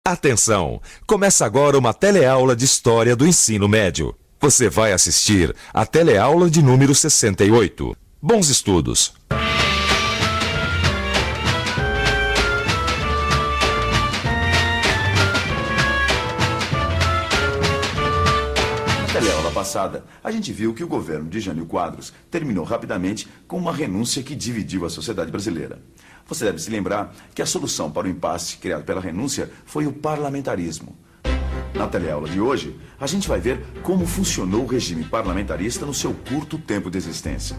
Atenção! Começa agora uma teleaula de História do Ensino Médio. Você vai assistir a teleaula de número 68. Bons estudos! Na teleaula passada, a gente viu que o governo de Jânio Quadros terminou rapidamente com uma renúncia que dividiu a sociedade brasileira. Você deve se lembrar que a solução para o impasse criado pela renúncia foi o parlamentarismo. Na teleaula de hoje, a gente vai ver como funcionou o regime parlamentarista no seu curto tempo de existência.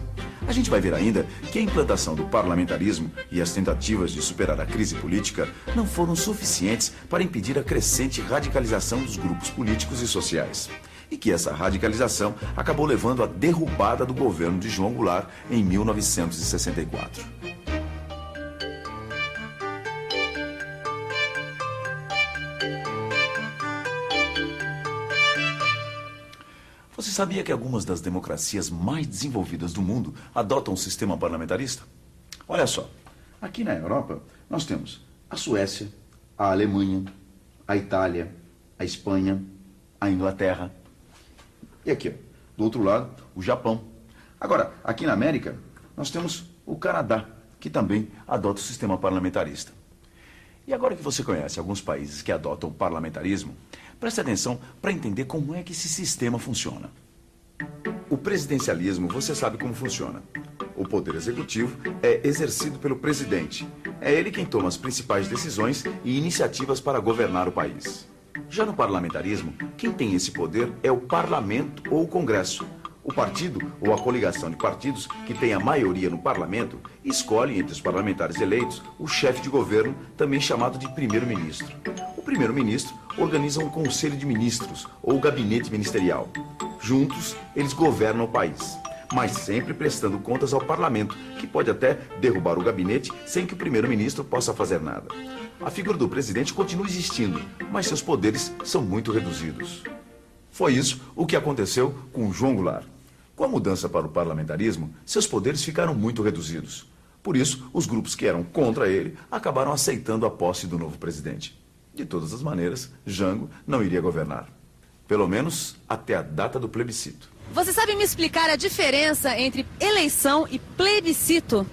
A gente vai ver ainda que a implantação do parlamentarismo e as tentativas de superar a crise política não foram suficientes para impedir a crescente radicalização dos grupos políticos e sociais. E que essa radicalização acabou levando à derrubada do governo de João Goulart em 1964. Você sabia que algumas das democracias mais desenvolvidas do mundo adotam um sistema parlamentarista? Olha só, aqui na Europa nós temos a Suécia, a Alemanha, a Itália, a Espanha, a Inglaterra e aqui, ó, do outro lado, o Japão. Agora, aqui na América nós temos o Canadá, que também adota o sistema parlamentarista. E agora que você conhece alguns países que adotam o parlamentarismo, preste atenção para entender como é que esse sistema funciona. O presidencialismo, você sabe como funciona. O poder executivo é exercido pelo presidente. É ele quem toma as principais decisões e iniciativas para governar o país. Já no parlamentarismo, quem tem esse poder é o parlamento ou o Congresso. O partido ou a coligação de partidos que tem a maioria no parlamento escolhe entre os parlamentares eleitos o chefe de governo, também chamado de primeiro-ministro. O primeiro-ministro organiza um conselho de ministros ou gabinete ministerial. Juntos, eles governam o país, mas sempre prestando contas ao parlamento, que pode até derrubar o gabinete sem que o primeiro-ministro possa fazer nada. A figura do presidente continua existindo, mas seus poderes são muito reduzidos. Foi isso o que aconteceu com João Goulart. Com a mudança para o parlamentarismo, seus poderes ficaram muito reduzidos. Por isso, os grupos que eram contra ele acabaram aceitando a posse do novo presidente. De todas as maneiras, Jango não iria governar. Pelo menos até a data do plebiscito. Você sabe me explicar a diferença entre eleição e plebiscito?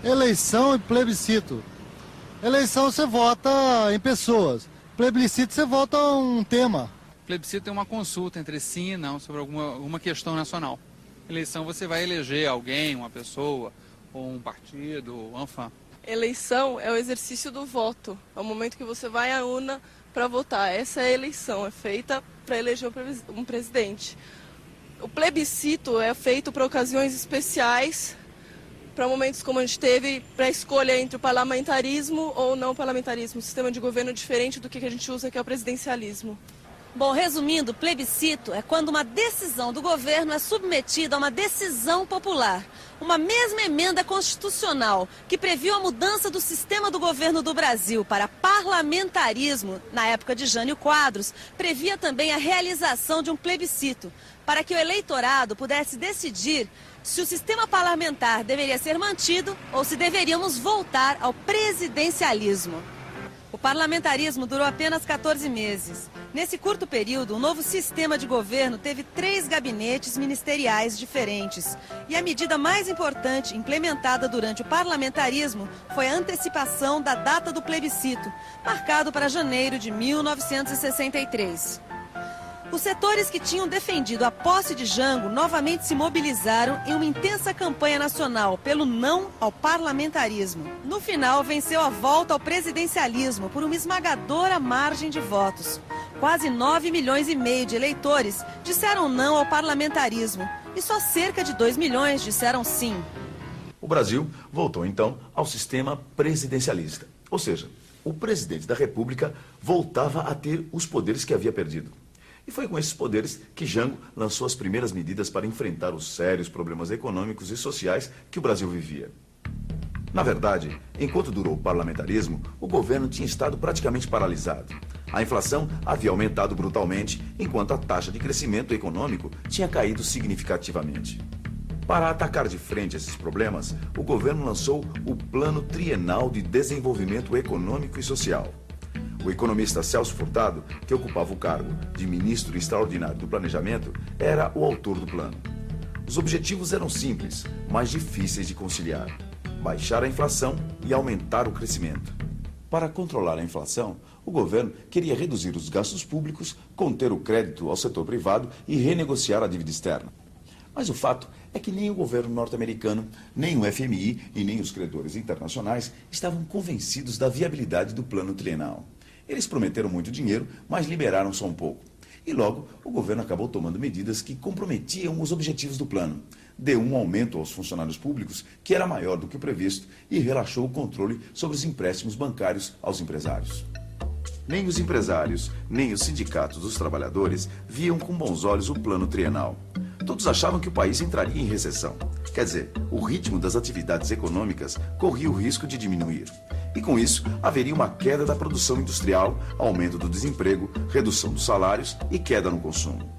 Eleição e plebiscito. Eleição você vota em pessoas. Plebiscito você vota um tema. Plebiscito é uma consulta entre sim e não sobre alguma questão nacional. Eleição você vai eleger alguém, uma pessoa, ou um partido, ou enfim. Eleição é o exercício do voto. É o momento que você vai à urna para votar. Essa é a eleição, é feita para eleger um presidente. O plebiscito é feito para ocasiões especiais, para momentos como a gente teve, para a escolha entre o parlamentarismo ou não parlamentarismo, um sistema de governo diferente do que a gente usa, que é o presidencialismo. Bom, resumindo, plebiscito é quando uma decisão do governo é submetida a uma decisão popular. Uma mesma emenda constitucional que previu a mudança do sistema do governo do Brasil para parlamentarismo, na época de Jânio Quadros, previa também a realização de um plebiscito, para que o eleitorado pudesse decidir se o sistema parlamentar deveria ser mantido ou se deveríamos voltar ao presidencialismo. O parlamentarismo durou apenas 14 meses. Nesse curto período, o novo sistema de governo teve 3 gabinetes ministeriais diferentes. E a medida mais importante implementada durante o parlamentarismo foi a antecipação da data do plebiscito, marcado para janeiro de 1963. Os setores que tinham defendido a posse de Jango novamente se mobilizaram em uma intensa campanha nacional pelo não ao parlamentarismo. No final, venceu a volta ao presidencialismo por uma esmagadora margem de votos. Quase 9,5 milhões de eleitores disseram não ao parlamentarismo e só cerca de 2 milhões disseram sim. O Brasil voltou então ao sistema presidencialista, ou seja, o presidente da República voltava a ter os poderes que havia perdido. E foi com esses poderes que Jango lançou as primeiras medidas para enfrentar os sérios problemas econômicos e sociais que o Brasil vivia. Na verdade, enquanto durou o parlamentarismo, o governo tinha estado praticamente paralisado. A inflação havia aumentado brutalmente, enquanto a taxa de crescimento econômico tinha caído significativamente. Para atacar de frente esses problemas, o governo lançou o Plano Trienal de Desenvolvimento Econômico e Social. O economista Celso Furtado, que ocupava o cargo de ministro extraordinário do Planejamento, era o autor do plano. Os objetivos eram simples, mas difíceis de conciliar: baixar a inflação e aumentar o crescimento. Para controlar a inflação, o governo queria reduzir os gastos públicos, conter o crédito ao setor privado e renegociar a dívida externa. Mas o fato é que nem o governo norte-americano, nem o FMI e nem os credores internacionais estavam convencidos da viabilidade do plano trienal. Eles prometeram muito dinheiro, mas liberaram só um pouco. E logo, o governo acabou tomando medidas que comprometiam os objetivos do plano. Deu um aumento aos funcionários públicos, que era maior do que o previsto, e relaxou o controle sobre os empréstimos bancários aos empresários. Nem os empresários, nem os sindicatos dos trabalhadores viam com bons olhos o plano trienal. Todos achavam que o país entraria em recessão. Quer dizer, o ritmo das atividades econômicas corria o risco de diminuir. E com isso, haveria uma queda da produção industrial, aumento do desemprego, redução dos salários e queda no consumo.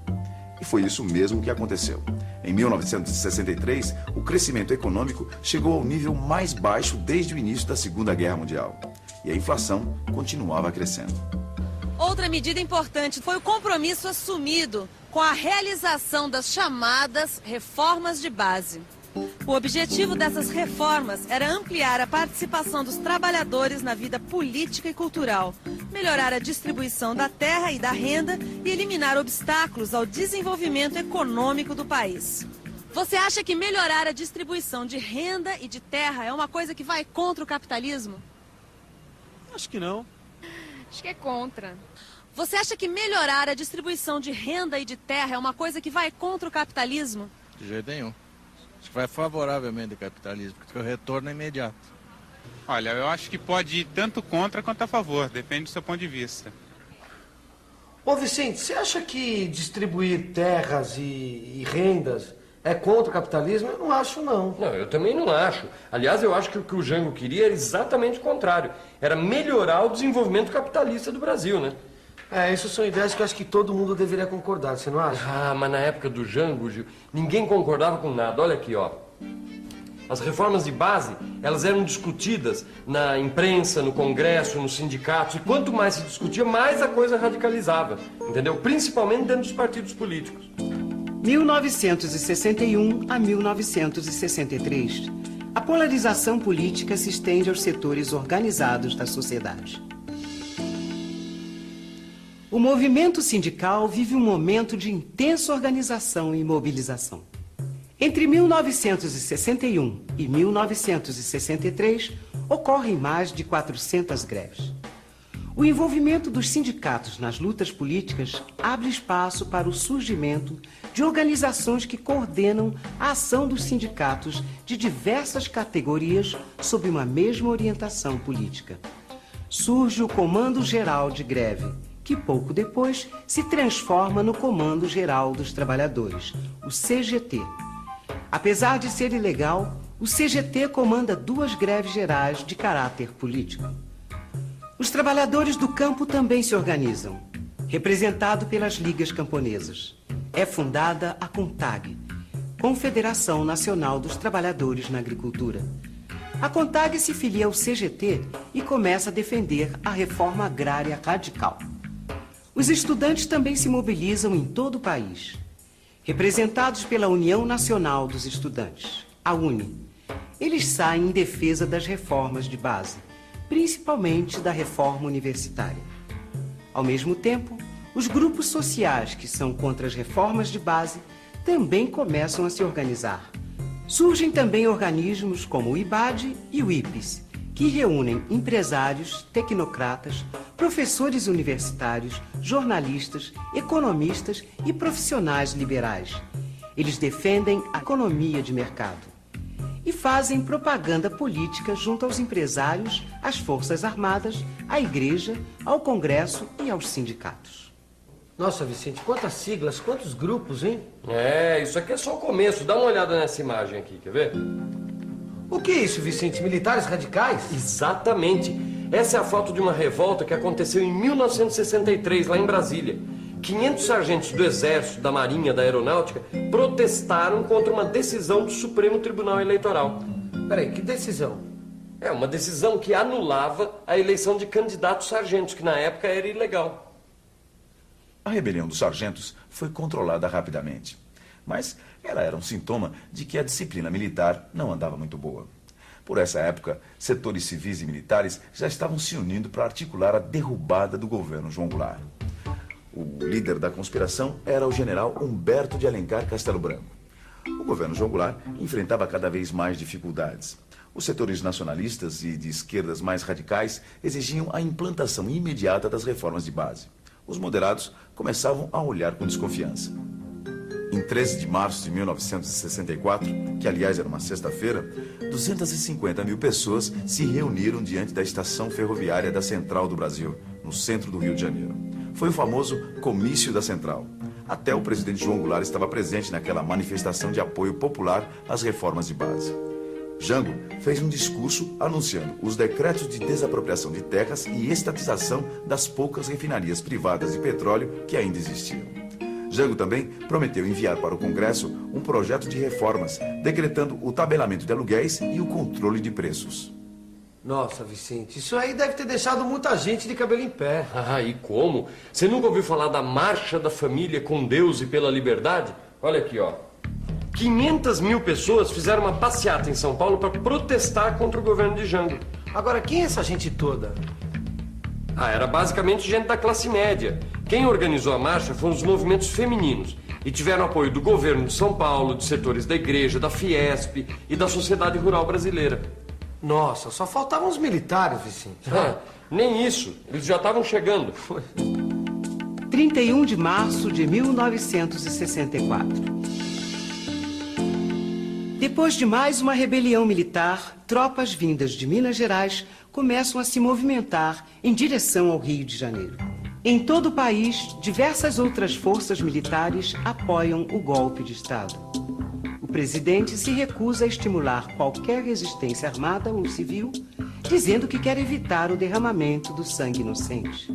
E foi isso mesmo que aconteceu. Em 1963, o crescimento econômico chegou ao nível mais baixo desde o início da Segunda Guerra Mundial. E a inflação continuava crescendo. Outra medida importante foi o compromisso assumido com a realização das chamadas reformas de base. O objetivo dessas reformas era ampliar a participação dos trabalhadores na vida política e cultural, melhorar a distribuição da terra e da renda e eliminar obstáculos ao desenvolvimento econômico do país. Você acha que melhorar a distribuição de renda e de terra é uma coisa que vai contra o capitalismo? Acho que não. Acho que é contra. Você acha que melhorar a distribuição de renda e de terra é uma coisa que vai contra o capitalismo? De jeito nenhum. Acho que vai favoravelmente ao capitalismo, porque o retorno é imediato. Olha, eu acho que pode ir tanto contra quanto a favor, depende do seu ponto de vista. Ô Vicente, você acha que distribuir terras e rendas é contra o capitalismo? Eu não acho, não. Não, eu também não acho. Aliás, eu acho que o que o Jango queria era exatamente o contrário. Era melhorar o desenvolvimento capitalista do Brasil, né? Essas são ideias que eu acho que todo mundo deveria concordar, você não acha? Ah, mas na época do Jango, Gil, ninguém concordava com nada. Olha aqui, ó. As reformas de base, elas eram discutidas na imprensa, no Congresso, nos sindicatos. E quanto mais se discutia, mais a coisa radicalizava. Entendeu? Principalmente dentro dos partidos políticos. 1961 a 1963. A polarização política se estende aos setores organizados da sociedade. O movimento sindical vive um momento de intensa organização e mobilização. Entre 1961 e 1963, ocorrem mais de 400 greves. O envolvimento dos sindicatos nas lutas políticas abre espaço para o surgimento de organizações que coordenam a ação dos sindicatos de diversas categorias sob uma mesma orientação política. Surge o Comando Geral de Greve, que pouco depois se transforma no Comando Geral dos Trabalhadores, o CGT. Apesar de ser ilegal, o CGT comanda 2 greves gerais de caráter político. Os trabalhadores do campo também se organizam, representado pelas ligas camponesas. É fundada a CONTAG, Confederação Nacional dos Trabalhadores na Agricultura. A CONTAG se filia ao CGT e começa a defender a reforma agrária radical. Os estudantes também se mobilizam em todo o país. Representados pela União Nacional dos Estudantes, a UNE, eles saem em defesa das reformas de base, principalmente da reforma universitária. Ao mesmo tempo, os grupos sociais que são contra as reformas de base também começam a se organizar. Surgem também organismos como o IBAD e o IPES, que reúnem empresários, tecnocratas, professores universitários, jornalistas, economistas e profissionais liberais. Eles defendem a economia de mercado e fazem propaganda política junto aos empresários, às Forças Armadas, à Igreja, ao Congresso e aos sindicatos. Nossa, Vicente, quantas siglas, quantos grupos, hein? Isso aqui é só o começo. Dá uma olhada nessa imagem aqui, quer ver? O que é isso, Vicente? Militares radicais? Exatamente. Essa é a foto de uma revolta que aconteceu em 1963, lá em Brasília. 500 sargentos do Exército, da Marinha, da Aeronáutica protestaram contra uma decisão do Supremo Tribunal Eleitoral. Peraí, que decisão? É uma decisão que anulava a eleição de candidatos sargentos, que na época era ilegal. A rebelião dos sargentos foi controlada rapidamente, mas ela era um sintoma de que a disciplina militar não andava muito boa. Por essa época, setores civis e militares já estavam se unindo para articular a derrubada do governo João Goulart. O líder da conspiração era o general Humberto de Alencar Castelo Branco. O governo João Goulart enfrentava cada vez mais dificuldades. Os setores nacionalistas e de esquerdas mais radicais exigiam a implantação imediata das reformas de base. Os moderados começavam a olhar com desconfiança. Em 13 de março de 1964, que aliás era uma sexta-feira, 250 mil pessoas se reuniram diante da estação ferroviária da Central do Brasil, no centro do Rio de Janeiro. Foi o famoso Comício da Central. Até o presidente João Goulart estava presente naquela manifestação de apoio popular às reformas de base. Jango fez um discurso anunciando os decretos de desapropriação de terras e estatização das poucas refinarias privadas de petróleo que ainda existiam. Jango também prometeu enviar para o Congresso um projeto de reformas, decretando o tabelamento de aluguéis e o controle de preços. Nossa, Vicente, isso aí deve ter deixado muita gente de cabelo em pé. Ah, e como? Você nunca ouviu falar da Marcha da Família com Deus e pela Liberdade? Olha aqui, ó. 500 mil pessoas fizeram uma passeata em São Paulo para protestar contra o governo de Jango. Agora, quem é essa gente toda? Ah, era basicamente gente da classe média. Quem organizou a marcha foram os movimentos femininos e tiveram apoio do governo de São Paulo, de setores da igreja, da Fiesp e da sociedade rural brasileira. Nossa, só faltavam os militares, Vicente. Nem isso, eles já estavam chegando. 31 de março de 1964. Depois de mais uma rebelião militar, tropas vindas de Minas Gerais começam a se movimentar em direção ao Rio de Janeiro. Em todo o país, diversas outras forças militares apoiam o golpe de Estado. O presidente se recusa a estimular qualquer resistência armada ou civil, dizendo que quer evitar o derramamento do sangue inocente.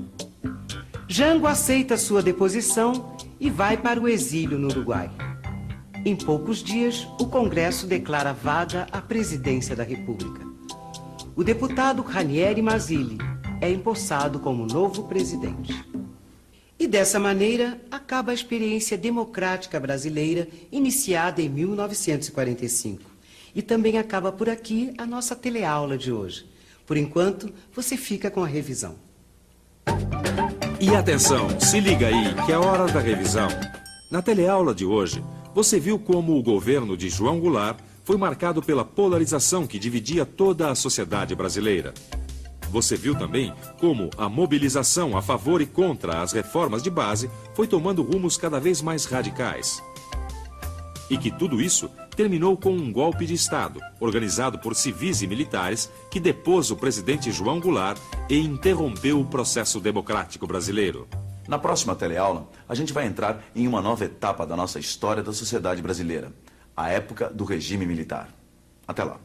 Jango aceita sua deposição e vai para o exílio no Uruguai. Em poucos dias, o Congresso declara vaga a presidência da República. O deputado Ranieri Mazzilli é empossado como novo presidente. E dessa maneira, acaba a experiência democrática brasileira iniciada em 1945. E também acaba por aqui a nossa teleaula de hoje. Por enquanto, você fica com a revisão. E atenção, se liga aí que é a hora da revisão. Na teleaula de hoje, você viu como o governo de João Goulart foi marcado pela polarização que dividia toda a sociedade brasileira. Você viu também como a mobilização a favor e contra as reformas de base foi tomando rumos cada vez mais radicais. E que tudo isso terminou com um golpe de Estado, organizado por civis e militares, que depôs o presidente João Goulart e interrompeu o processo democrático brasileiro. Na próxima teleaula, a gente vai entrar em uma nova etapa da nossa história da sociedade brasileira, a época do regime militar. Até lá.